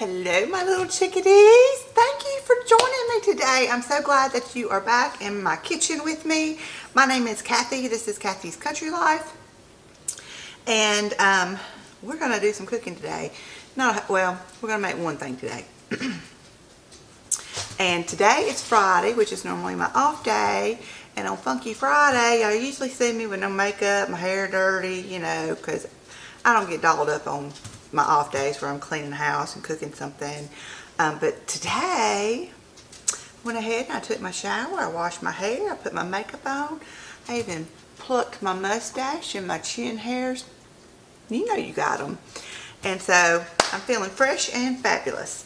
Hello, my little chickadees. Thank you for joining me today. I'm so glad that you are back in my kitchen with me. My name is Kathy. This is Kathy's Country Life. And we're going to do some cooking today. We're going to make one thing today. And today is Friday, which is normally my off day. And on Funky Friday, y'all usually see me with no makeup, my hair dirty, you know, because I don't get dolled up on my off days where I'm cleaning the house and cooking something. But today, I went ahead and I took my shower, I washed my hair, I put my makeup on. I even plucked my mustache and my chin hairs. You know you got them. And so, I'm feeling fresh and fabulous.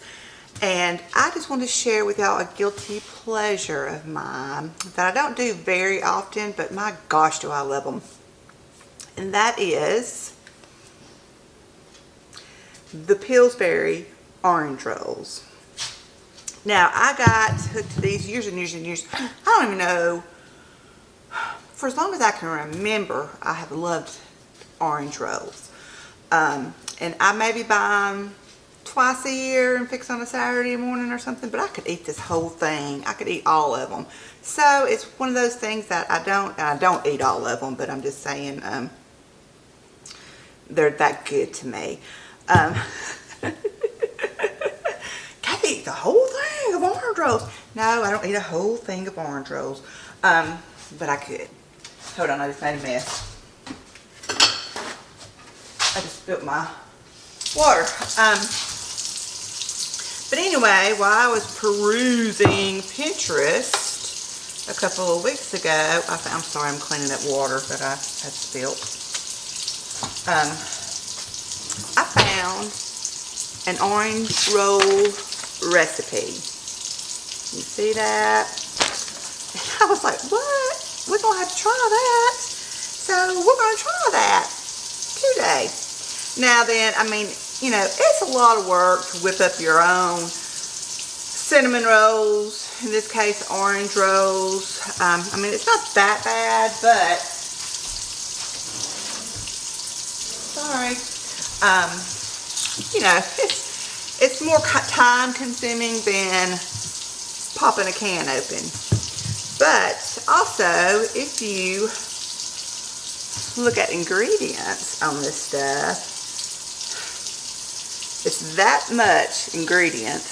And I just want to share with y'all a guilty pleasure of mine that I don't do very often, but my gosh do I love them. And that is the Pillsbury orange rolls. Now, I got hooked to these years and years and years. I don't even know. For as long as I can remember, I have loved orange rolls. And I maybe buy them twice a year and fix on a Saturday morning or something, but I could eat this whole thing. I could eat all of them. So it's one of those things that I don't eat all of them, but I'm just saying they're that good to me. Kathy eats a whole thing of orange rolls. No, I don't eat a whole thing of orange rolls, but I could. Hold on, I just made a mess. I just spilled my water. But anyway, while I was perusing Pinterest a couple of weeks ago, I'm sorry, I'm cleaning up water that I had spilled. I found an orange roll recipe. You see that? And I was like, what? We're going to have to try that. So we're going to try that today. Now then, I mean, you know, it's a lot of work to whip up your own cinnamon rolls. In this case, orange rolls. I mean, it's not that bad, but sorry. You know, it's more time consuming than popping a can open. But also, if you look at ingredients on this stuff, it's that much ingredients.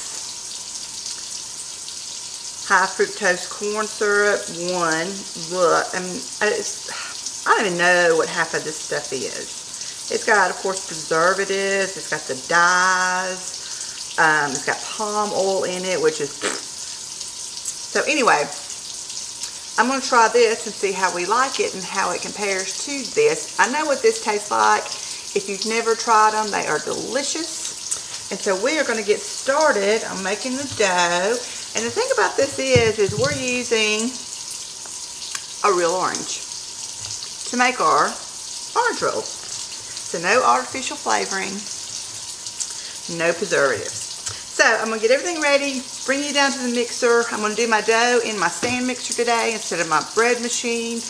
High fructose corn syrup, 1. Look, I don't even know what half of this stuff is. It's got, of course, preservatives. It's got the dyes. It's got palm oil in it, which is... So anyway, I'm going to try this and see how we like it and how it compares to this. I know what this tastes like. If you've never tried them, they are delicious. And so we are going to get started on making the dough. And the thing about this is we're using a real orange to make our orange rolls. So no artificial flavoring, no preservatives. So I'm going to get everything ready, bring you down to the mixer. I'm going to do my dough in my stand mixer today instead of my bread machine.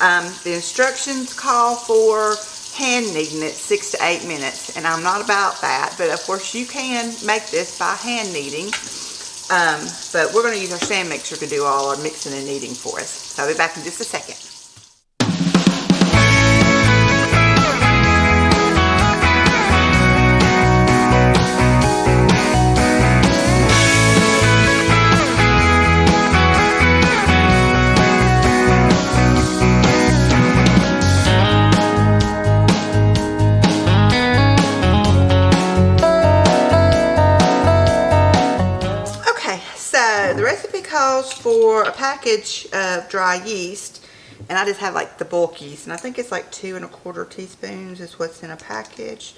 The instructions call for hand kneading it 6 to 8 minutes, and I'm not about that, but of course you can make this by hand kneading. But we're going to use our stand mixer to do all our mixing and kneading for us. So I'll be back in just a second. The recipe calls for a package of dry yeast, and I just have like the bulk yeast, and I think it's like 2 1/4 teaspoons is what's in a package.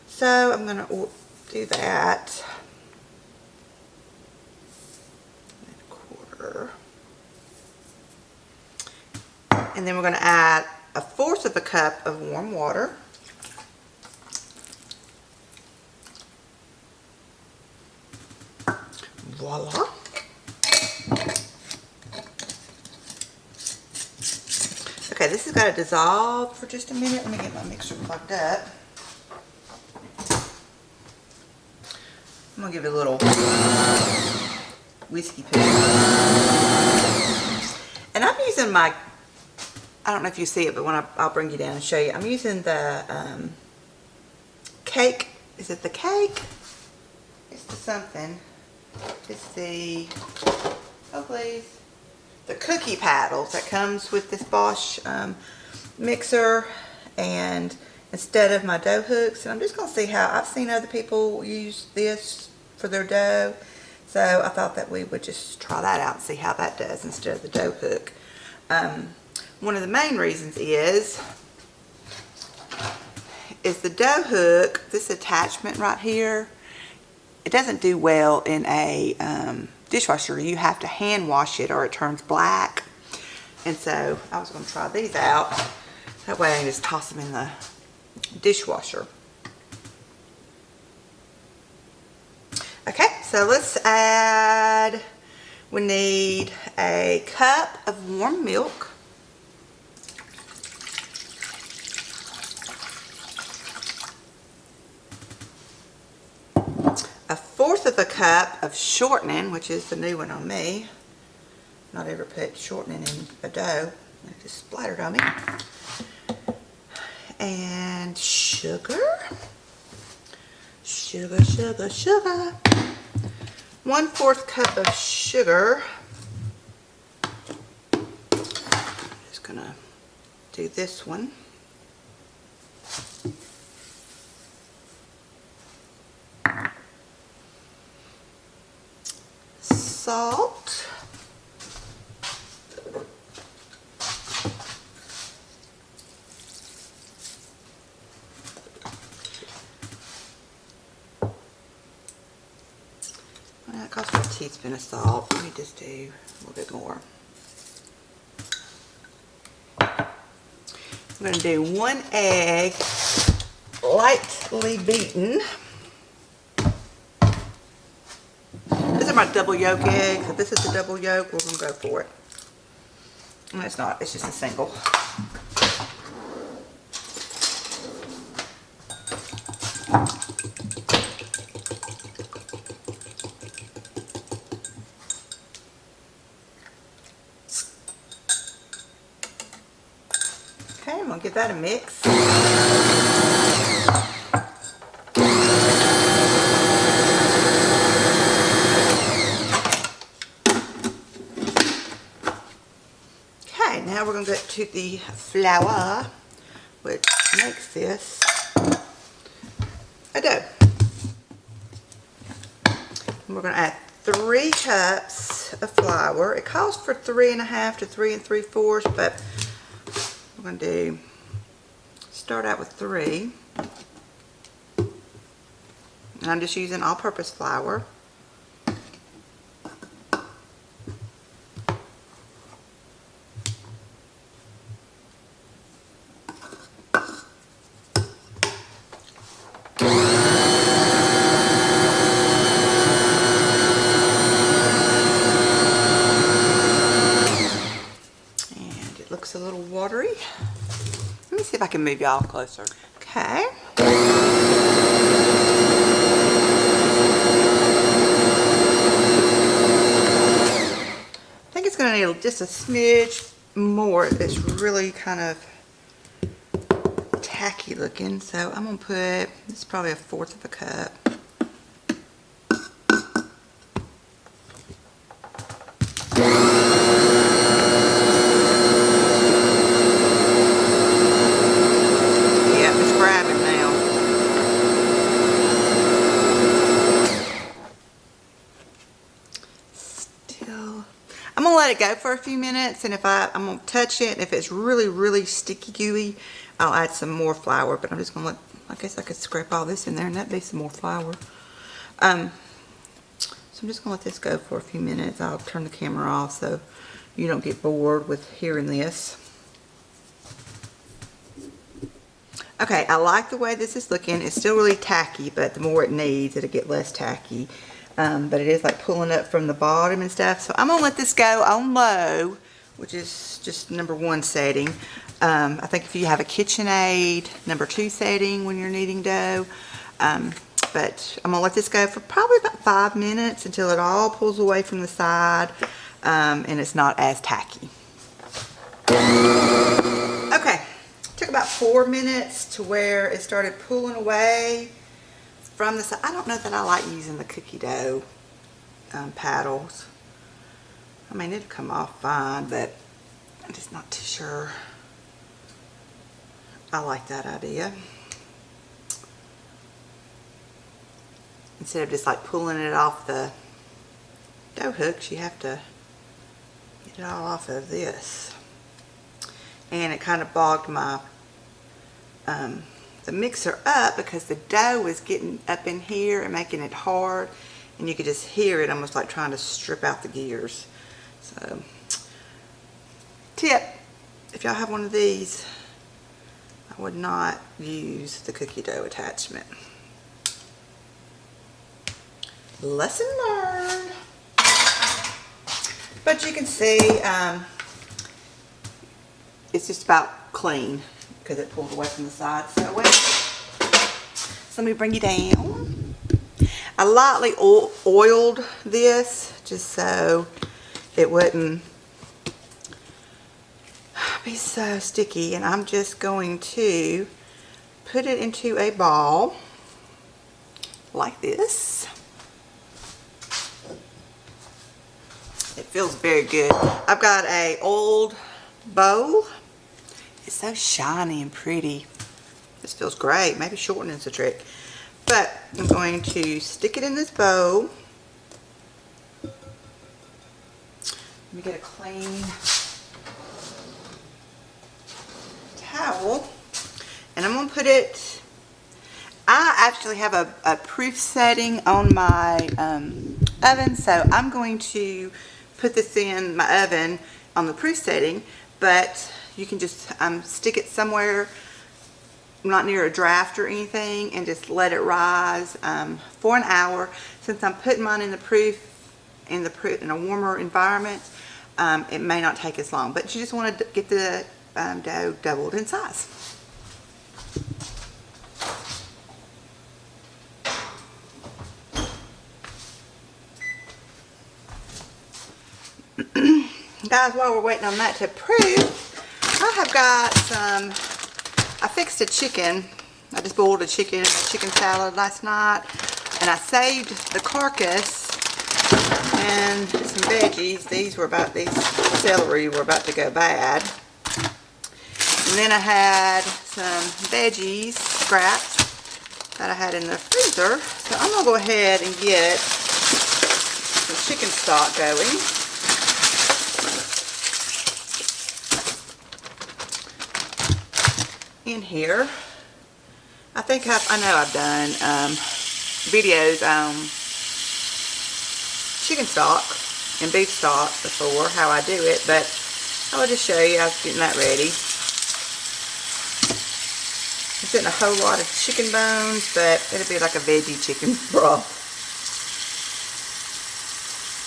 So I'm going to do that. 1/4. And then we're going to add 1/4 cup of warm water. Voila. Okay, this has got to dissolve for just a minute. Let me get my mixer plugged up. I'm gonna give it a little whiskey poo. And I'm using my, I don't know if you see it, but when I'll bring you down and show you. I'm using the cake. Is it the cake? It's the something. It's the, oh please, the cookie paddles that comes with this Bosch mixer, and instead of my dough hooks. And I'm just going to see how, I've seen other people use this for their dough, so I thought that we would just try that out and see how that does instead of the dough hook. One of the main reasons is the dough hook, this attachment right here, it doesn't do well in a dishwasher. You have to hand wash it or it turns black. And so I was going to try these out. That way I can just toss them in the dishwasher. Okay, so let's add, we need a cup of warm milk. A fourth of a cup of shortening, which is the new one on me. Not ever put shortening in a dough. It just splattered on me. And sugar. Sugar, sugar, sugar. 1/4 cup of sugar. I'm just gonna do this one. Salt. Well, that costs a teaspoon of salt. Let me just do a little bit more. I'm going to do 1 egg, lightly beaten. These are my double yolk eggs. If this is a double yolk, we're going to go for it. And it's not, it's just a single. Okay, I'm going to give that a mix. Now we're going to get to the flour, which makes this a dough. And we're going to add 3 cups of flour. It calls for 3 1/2 to 3 3/4, but we're going to start out with 3. And I'm just using all-purpose flour. A little watery. Let me see if I can move y'all closer. Okay. I think it's going to need just a smidge more. It's really kind of tacky looking, so I'm going to put, this is probably 1/4 of a cup. I'm going to let it go for a few minutes, and if I'm going to touch it, if it's really, really sticky gooey, I'll add some more flour, but I'm just going to let, I guess I could scrape all this in there and that'd be some more flour. So I'm just going to let this go for a few minutes. I'll turn the camera off so you don't get bored with hearing this. Okay, I like the way this is looking. It's still really tacky, but the more it needs, it'll get less tacky. But it is like pulling up from the bottom and stuff. So I'm going to let this go on low, which is just #1 setting. I think if you have a KitchenAid #2 setting when you're kneading dough, but I'm going to let this go for probably about 5 minutes until it all pulls away from the side and it's not as tacky. Okay, took about 4 minutes to where it started pulling away from the side. I don't know that I like using the cookie dough paddles. I mean, it'll come off fine, but I'm just not too sure I like that idea. Instead of just like pulling it off the dough hooks, you have to get it all off of this. And it kind of bogged my the mixer up because the dough was getting up in here and making it hard, and you could just hear it almost like trying to strip out the gears. So, tip, if y'all have one of these, I would not use the cookie dough attachment. Lesson learned. But you can see it's just about clean because it pulled away from the side so well. So let me bring you down. I lightly oiled this just so it wouldn't be so sticky, and I'm just going to put it into a ball like this. It feels very good. I've got a old bowl. It's so shiny and pretty. This feels great. Maybe shortening's a trick. But I'm going to stick it in this bowl. Let me get a clean towel. And I'm going to put it, I actually have a proof setting on my oven. So I'm going to put this in my oven on the proof setting. But you can just stick it somewhere not near a draft or anything and just let it rise for an hour. Since I'm putting mine in the proof in a warmer environment, it may not take as long, but you just want to get the dough doubled in size. Guys, while we're waiting on that to proof, I have got some, I fixed a chicken. I just boiled a chicken salad last night, and I saved the carcass and some veggies. These celery were about to go bad. And then I had some veggies, scraps, that I had in the freezer. So I'm going to go ahead and get some chicken stock going. In here. I think I know I've done videos on chicken stock and beef stock before, how I do it, but I will just show you. I was getting that ready. I'm putting a whole lot of chicken bones, but it'll be like a veggie chicken broth.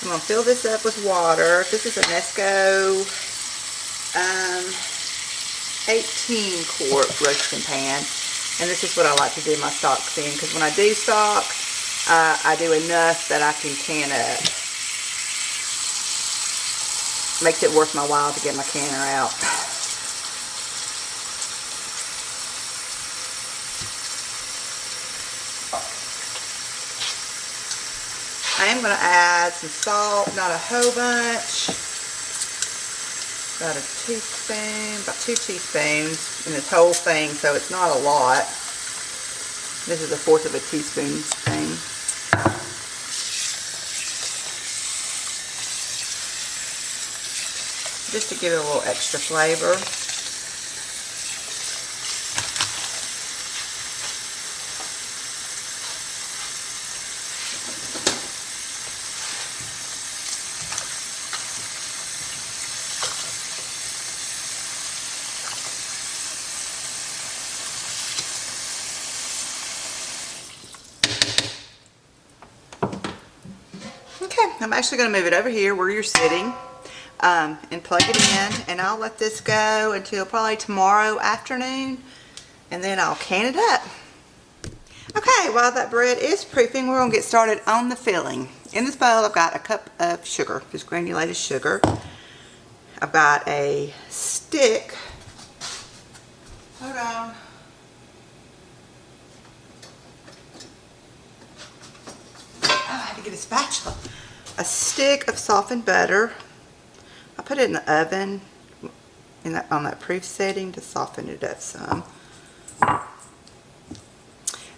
I'm going to fill this up with water. This is a Nesco 18-quart roasting pan, and this is what I like to do my stocks in, because when I do stock, I do enough that I can can up. Makes it worth my while to get my canner out. I am going to add some salt, not a whole bunch. About a teaspoon, about 2 teaspoons in this whole thing, so it's not a lot. This is 1/4 of a teaspoon thing. Just to give it a little extra flavor. I'm actually going to move it over here where you're sitting and plug it in, and I'll let this go until probably tomorrow afternoon, and then I'll can it up. Okay, while that bread is proofing, we're going to get started on the filling. In this bowl, I've got a cup of sugar, just granulated sugar. I've got a stick. Hold on. Oh, I had to get a spatula. A stick of softened butter. I put it in the oven on that proof setting to soften it up some.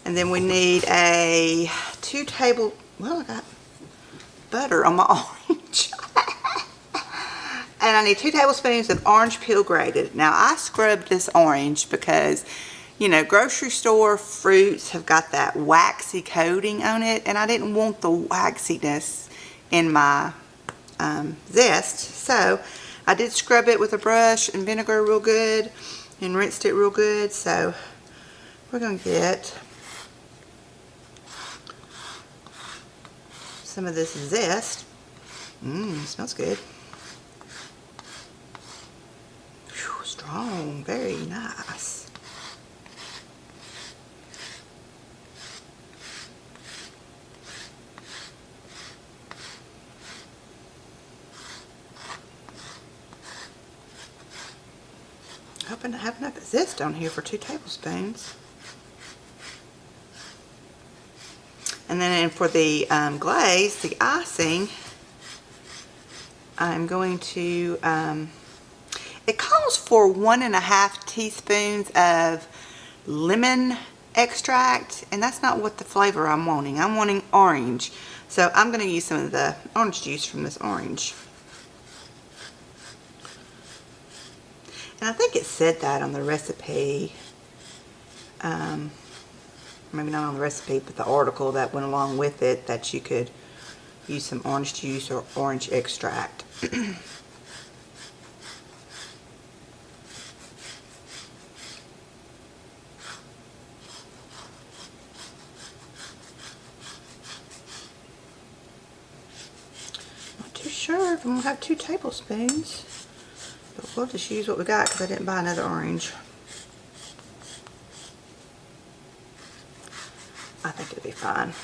And then we need I got butter on my orange. And I need 2 tablespoons of orange peel grated. Now I scrubbed this orange because, you know, grocery store fruits have got that waxy coating on it, and I didn't want the waxiness in my zest. So I did scrub it with a brush and vinegar real good and rinsed it real good. So we're going to get some of this zest. Smells good. Whew, strong, very nice. Hoping to have enough zest on here for 2 tablespoons. And then for the glaze, the icing, I'm going to, it calls for 1.5 teaspoons of lemon extract, and that's not what the flavor I'm wanting. I'm wanting orange. So I'm going to use some of the orange juice from this orange. And I think it said that on the recipe. Maybe not on the recipe, but the article that went along with it, that you could use some orange juice or orange extract. Not too sure if I'm going to have 2 tablespoons, but we'll just use what we got because I didn't buy another orange. I think it'll be fine.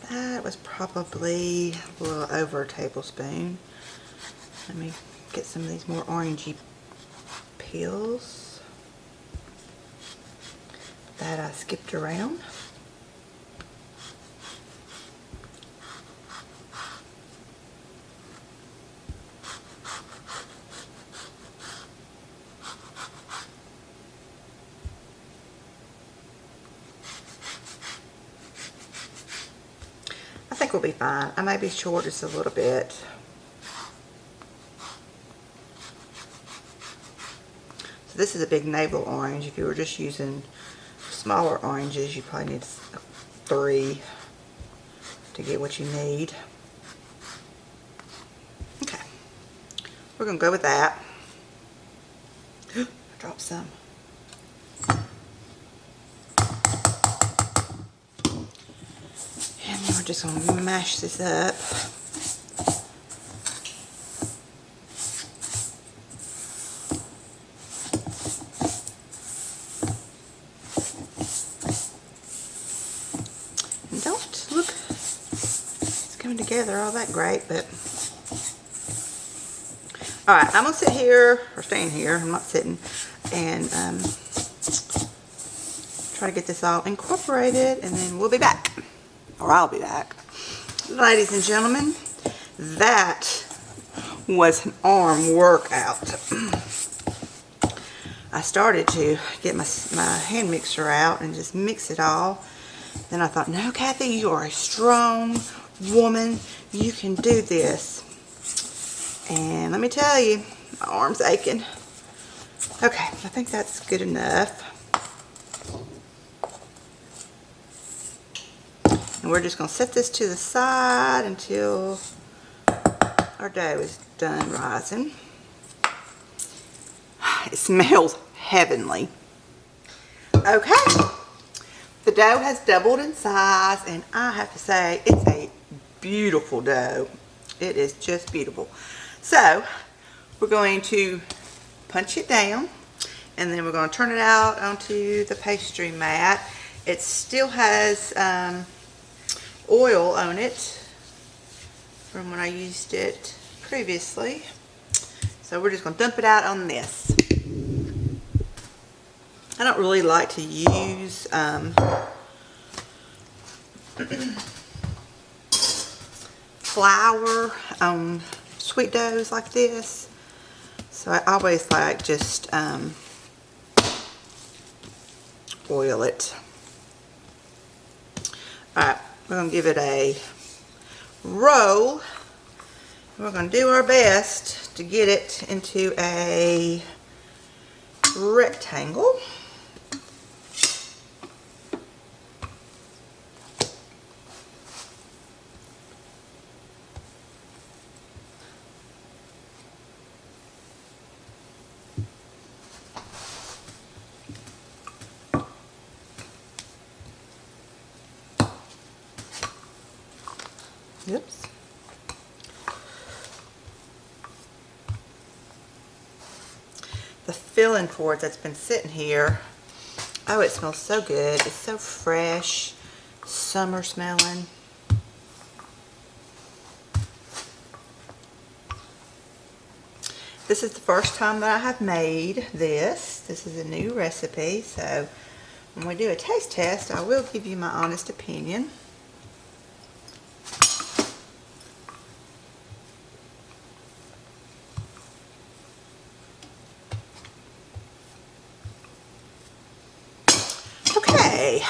That was probably a little over a tablespoon. Let me get some of these more orangey peels that I skipped around. I think we'll be fine. I may be short just a little bit. So this is a big navel orange. If you were just using smaller oranges, you probably need 3 to get what you need. Okay, we're gonna go with that. I dropped some. And then we're just gonna mash this up. Together all that great, but all right, I'm gonna sit here or stand here, I'm not sitting, and try to get this all incorporated, and then we'll be back, or I'll be back. Ladies and gentlemen, that was an arm workout. I started to get my hand mixer out and just mix it all. Then I thought, no, Kathy, you are a strong woman, you can do this. And let me tell you, my arm's aching. Okay, I think that's good enough. And we're just going to set this to the side until our dough is done rising. It smells heavenly. Okay, the dough has doubled in size, and I have to say it's a beautiful dough. It is just beautiful. So we're going to punch it down, and then we're going to turn it out onto the pastry mat. It still has oil on it from when I used it previously. So we're just going to dump it out on this. I don't really like to use flour on sweet doughs like this. So I always like just oil it. Alright, we're going to give it a roll. We're going to do our best to get it into a rectangle. Oops. The filling for it that's been sitting here, oh, it smells so good. It's so fresh, summer smelling. This is the first time that I have made this. This is a new recipe, so when we do a taste test, I will give you my honest opinion. Okay.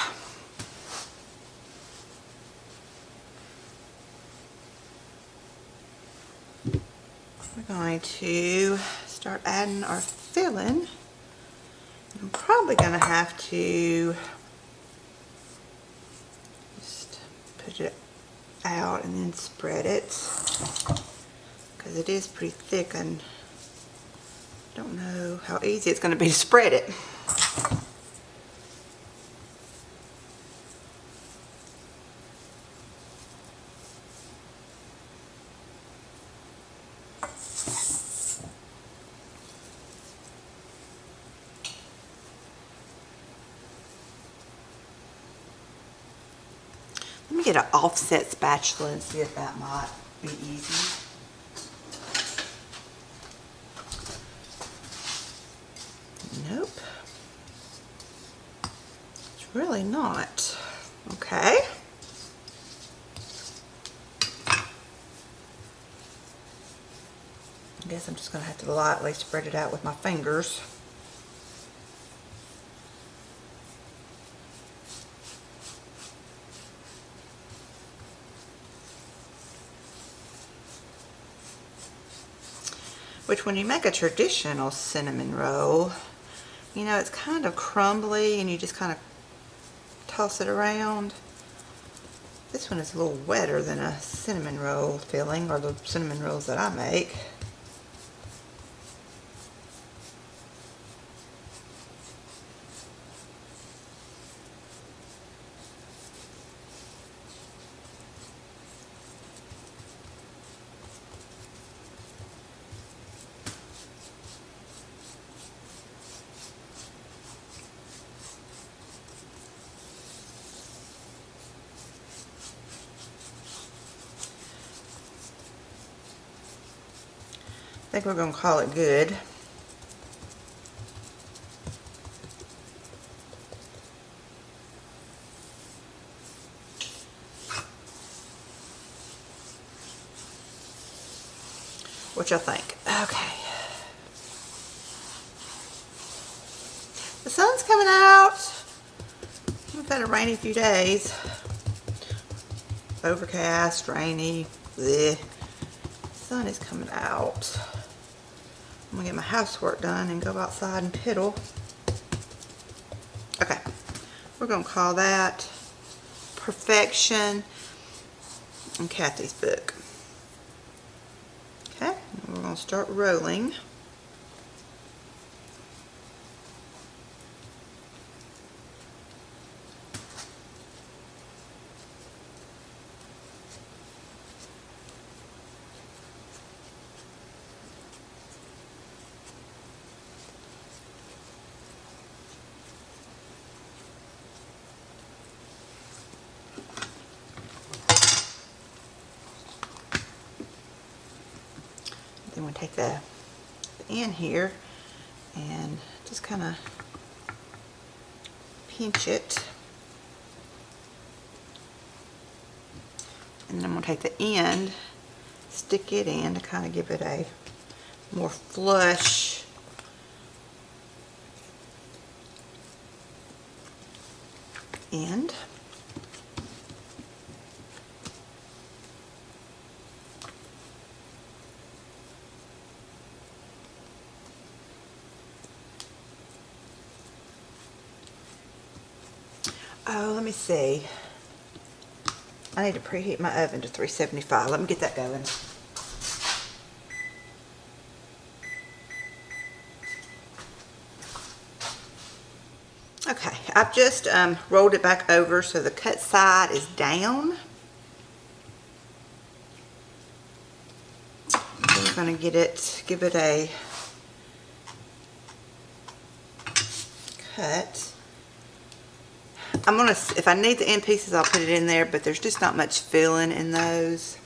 We're going to start adding our filling. I'm probably going to have to just put it out and then spread it, because it is pretty thick and I don't know how easy it's going to be to spread it. Let me get an offset spatula and see if that might be easy. Nope. It's really not. Okay. I guess I'm just going to have to lightly spread it out with my fingers. Which, when you make a traditional cinnamon roll, you know, it's kind of crumbly and you just kind of toss it around. This one is a little wetter than a cinnamon roll filling, or the cinnamon rolls that I make. I think we're going to call it good. What y'all think? Okay. The sun's coming out. We've had a rainy few days. Overcast, rainy. Bleh. Sun is coming out. I'm gonna get my housework done and go outside and piddle. Okay, we're gonna call that Perfection in Kathy's book. Okay, and we're gonna start rolling. going to take the end here and just kind of pinch it. And then I'm going to take the end, stick it in to kind of give it a more flush end. Oh, let me see. I need to preheat my oven to 375. Let me get that going. Okay, I've just rolled it back over so the cut side is down. So we're going to give it a cut. I'm going to, if I need the end pieces, I'll put it in there, but there's just not much filling in those.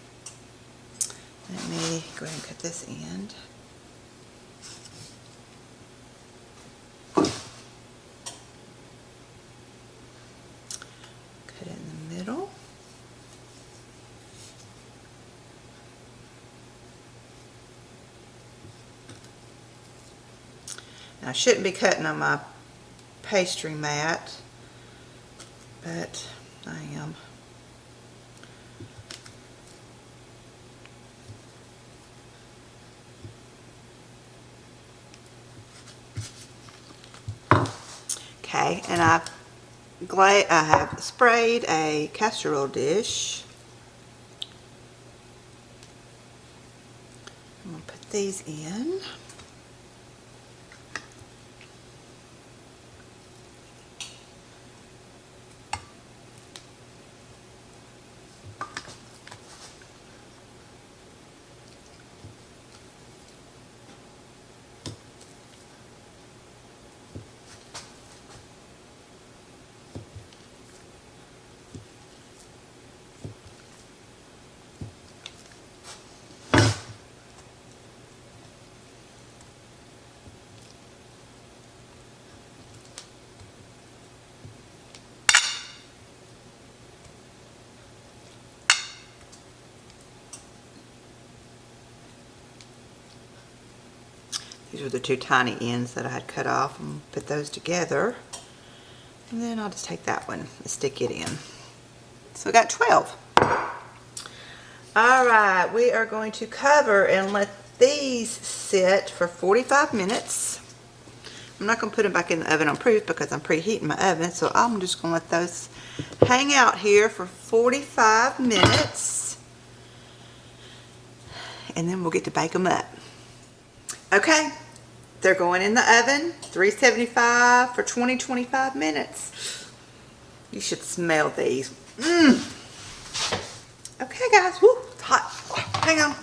Let me go ahead and cut this end. Cut it in the middle. Now, I shouldn't be cutting on my pastry mat, but I am. Okay, and I have sprayed a casserole dish. I'm going to put these in. These were the two tiny ends that I had cut off, and put those together. And then I'll just take that one and stick it in. So we got 12. All right, we are going to cover and let these sit for 45 minutes. I'm not going to put them back in the oven on proof because I'm preheating my oven, so I'm just going to let those hang out here for 45 minutes. And then we'll get to bake them up. Okay, they're going in the oven, 375 for 20-25 minutes. You should smell these. Okay, guys, woo, it's hot. Hang on.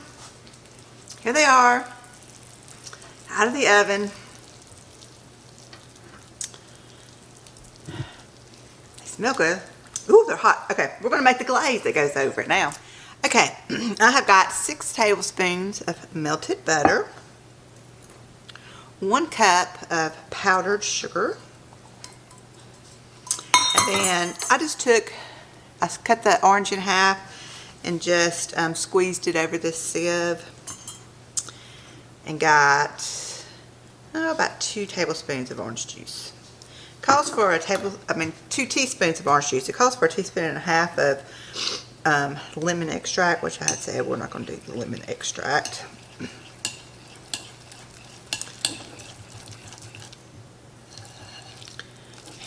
Here they are, out of the oven. They smell good. Ooh, they're hot. Okay, we're gonna make the glaze that goes over it now. Okay, I have got 6 tablespoons of melted butter, 1 cup of powdered sugar, and then I cut the orange in half and just squeezed it over the sieve, and got about 2 tablespoons of orange juice. Calls for 2 teaspoons of orange juice. It calls for 1.5 teaspoons of lemon extract, which I had said we're not going to do the lemon extract.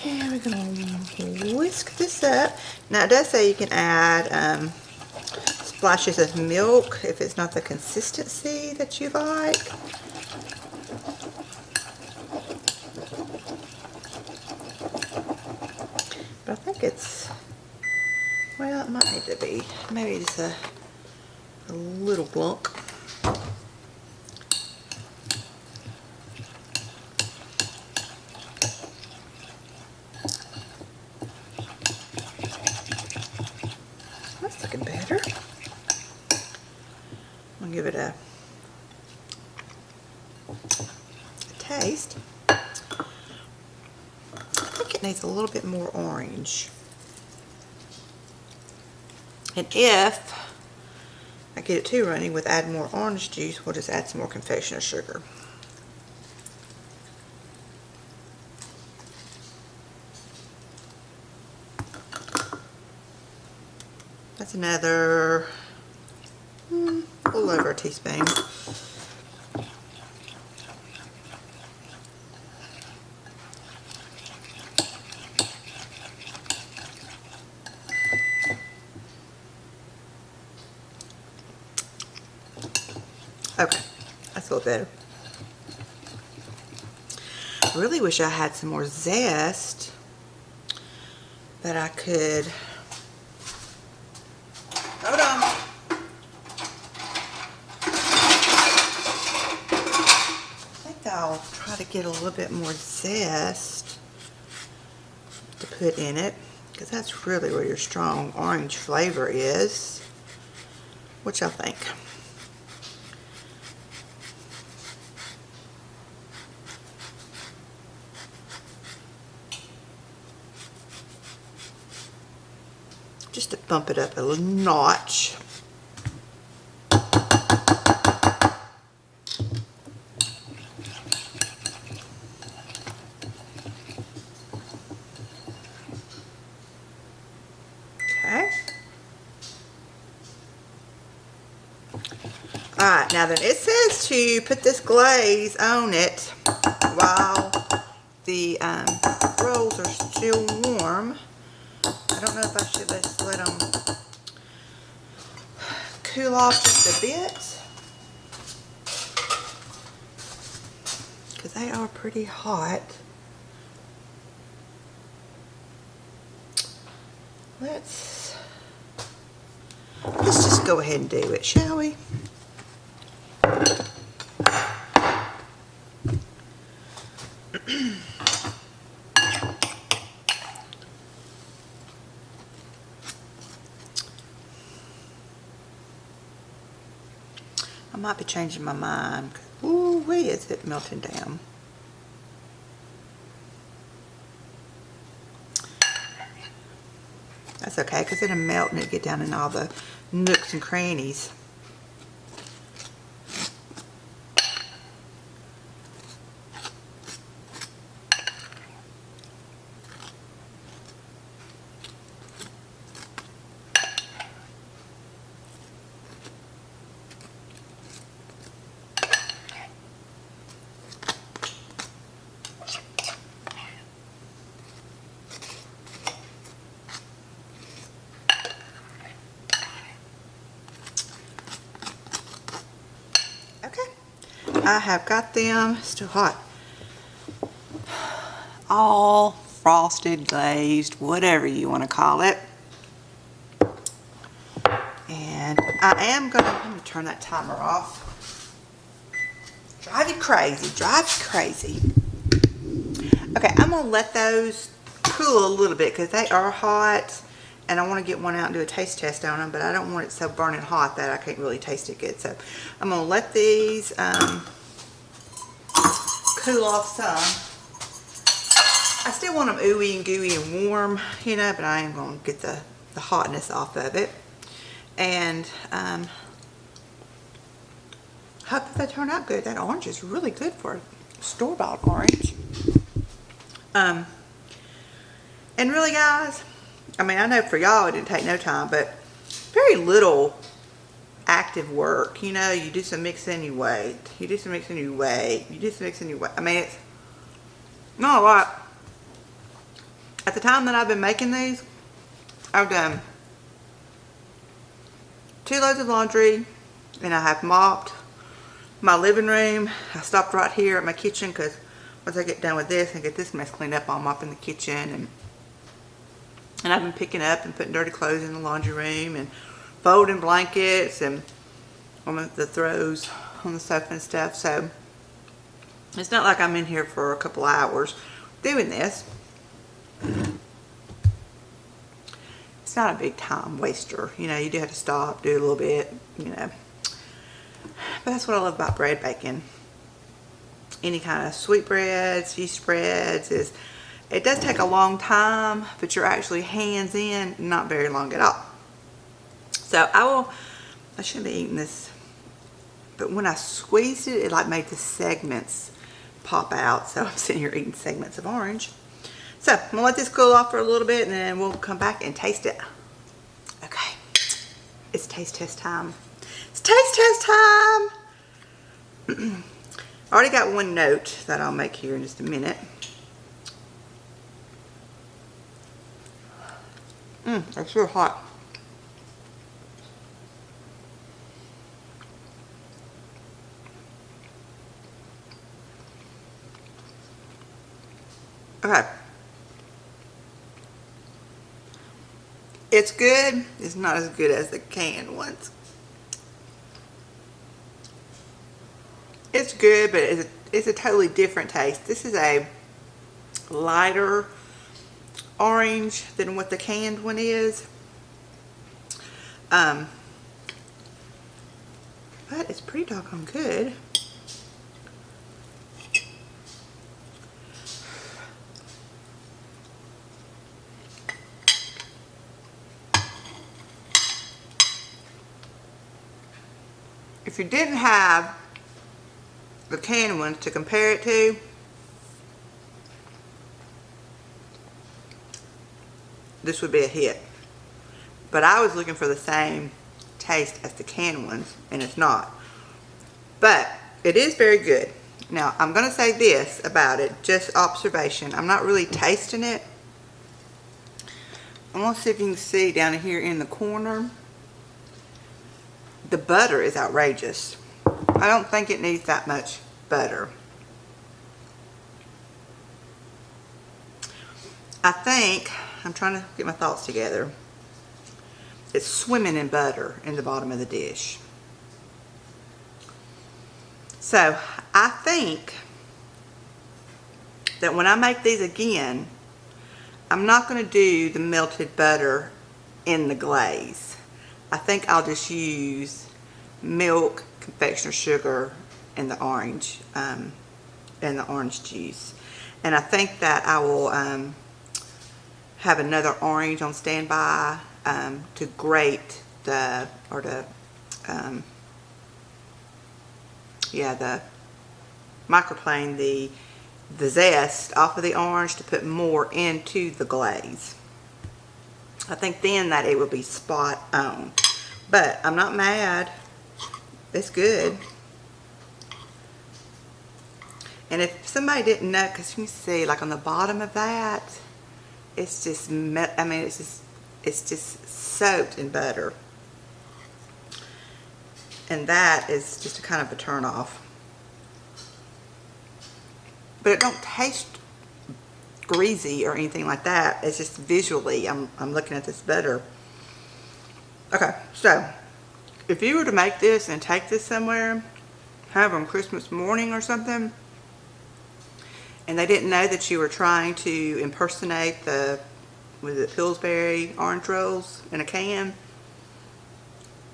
And we're going to whisk this up. Now it does say you can add splashes of milk if it's not the consistency that you like. But I think it's, well, it might need to be maybe just a little glunk. That's looking better. I'm gonna give it a taste. I think it needs a little bit more orange. And if I get it too runny with adding more orange juice, we'll just add some more confectioner sugar. That's another a little over a teaspoon. Okay, that's a little better. I really wish I had some more zest that I could. Hold on. I think I'll try to get a little bit more zest to put in it, because that's really where your strong orange flavor is. What y'all think? Just to bump it up a little notch. Okay. Alright, now then it says to put this glaze on it while the rolls are still warm. I don't know if I should just let them cool off just a bit, because they are pretty hot. Let's just go ahead and do it, shall we? I might be changing my mind. Ooh, wee, is it melting down? That's okay, because it'll melt and it'll get down in all the nooks and crannies. I have got them, still hot, all frosted, glazed, whatever you want to call it. And I am going to, let me turn that timer off. Drive you crazy, drive you crazy. Okay, I'm going to let those cool a little bit because they are hot. And I want to get one out and do a taste test on them, but I don't want it so burning hot that I can't really taste it good. So I'm going to let these cool off some. I still want them ooey and gooey and warm, you know, but I am going to get the hotness off of it. And hope that they turn out good. That orange is really good for a store-bought orange. And really, guys, I mean, I know for y'all it didn't take no time, but very little active work. You know, you do some mixing, you wait. You do some mixing, you wait. You do some mixing, you wait. I mean, it's not a lot. At the time that I've been making these, I've done 2 loads of laundry, and I have mopped my living room. I stopped right here at my kitchen because once I get done with this and get this mess cleaned up, I'll mop in the kitchen. And I've been picking up and putting dirty clothes in the laundry room and folding blankets and on the throws on the sofa and stuff. So it's not like I'm in here for a couple hours doing this. It's not a big time waster. You know, you do have to stop, do a little bit, you know. But that's what I love about bread baking. any kind of sweetbreads, yeast breads, is it does take a long time, but you're actually hands in, not very long at all. So I shouldn't be eating this, but when I squeezed it, it like made the segments pop out. So I'm sitting here eating segments of orange. So I'm gonna let this cool off for a little bit and then we'll come back and taste it. Okay, it's taste test time. It's taste test time. I already got one note that I'll make here in just a minute. That's real hot. Okay. It's good. It's not as good as the canned ones. It's good, but it's a totally different taste. This is a lighter orange than what the canned one is. But it's pretty doggone good. If you didn't have the canned ones to compare it to, this would be a hit. But I was looking for the same taste as the canned ones, and it's not. But it is very good. Now, I'm going to say this about it, just observation. I'm not really tasting it. I'm going to see if you can see down here in the corner. The butter is outrageous. I don't think it needs that much butter. I think, I'm trying to get my thoughts together, it's swimming in butter in the bottom of the dish. So I think that when I make these again, I'm not going to do the melted butter in the glaze. I think I'll just use milk, confectioner sugar, and the orange juice. And I think that I will have another orange on standby to grate the microplane the zest off of the orange to put more into the glaze. I think then that it will be spot on. But I'm not mad. It's good. And if somebody didn't know, because you can see like on the bottom of that, it's just, I mean, it's just soaked in butter. And that is just a kind of a turn off. But it don't taste greasy or anything like that. It's just visually, I'm looking at this butter. Okay, so if you were to make this and take this somewhere, have on Christmas morning or something, and they didn't know that you were trying to impersonate the Pillsbury orange rolls in a can,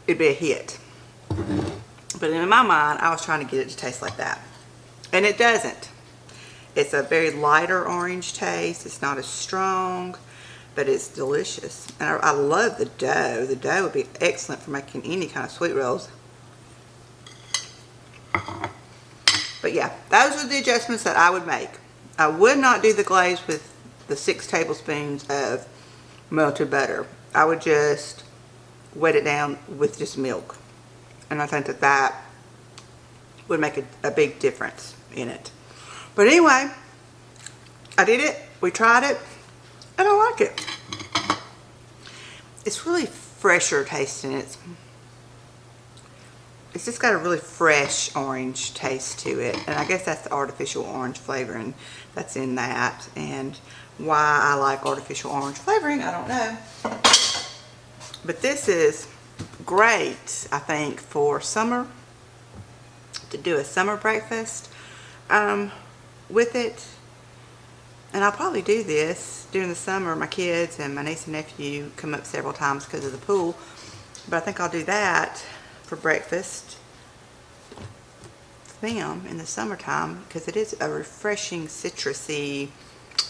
it'd be a hit. But in my mind, I was trying to get it to taste like that. And it doesn't. It's a very lighter orange taste. It's not as strong, but it's delicious. And I love the dough. The dough would be excellent for making any kind of sweet rolls. But yeah, those are the adjustments that I would make. I would not do the glaze with the 6 tablespoons of melted butter. I would just wet it down with just milk. And I think that that would make a big difference in it. But anyway, I did it. We tried it. And I like it. It's really fresher tasting. It's just got a really fresh orange taste to it. And I guess that's the artificial orange flavoring that's in that. And why I like artificial orange flavoring, I don't know. But this is great, I think, for summer. To do a summer breakfast with it. And I'll probably do this during the summer. My kids and my niece and nephew come up several times because of the pool. But I think I'll do that for breakfast with them in the summertime because it is a refreshing citrusy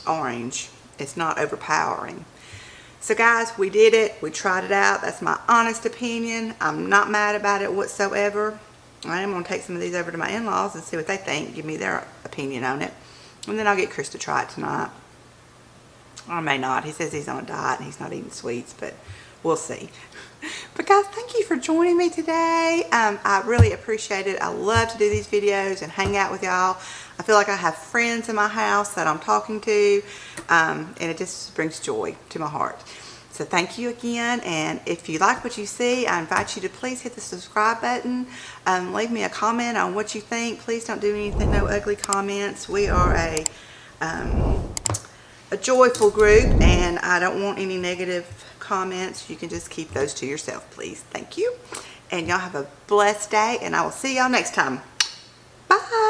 orange. It's not overpowering. So guys, we did it. We tried it out. That's my honest opinion. I'm not mad about it whatsoever. I am going to take some of these over to my in-laws and see what they think. Give me their opinion on it. And then I'll get Chris to try it tonight. Or I may not. He says he's on a diet and he's not eating sweets, but we'll see. But guys, thank you for joining me today. I really appreciate it. I love to do these videos and hang out with y'all. I feel like I have friends in my house that I'm talking to, and it just brings joy to my heart. So thank you again, and if you like what you see, I invite you to please hit the subscribe button. Leave me a comment on what you think. Please don't do anything, no ugly comments. We are a joyful group, and I don't want any negative comments. You can just keep those to yourself, please. Thank you, and y'all have a blessed day, and I will see y'all next time. Bye.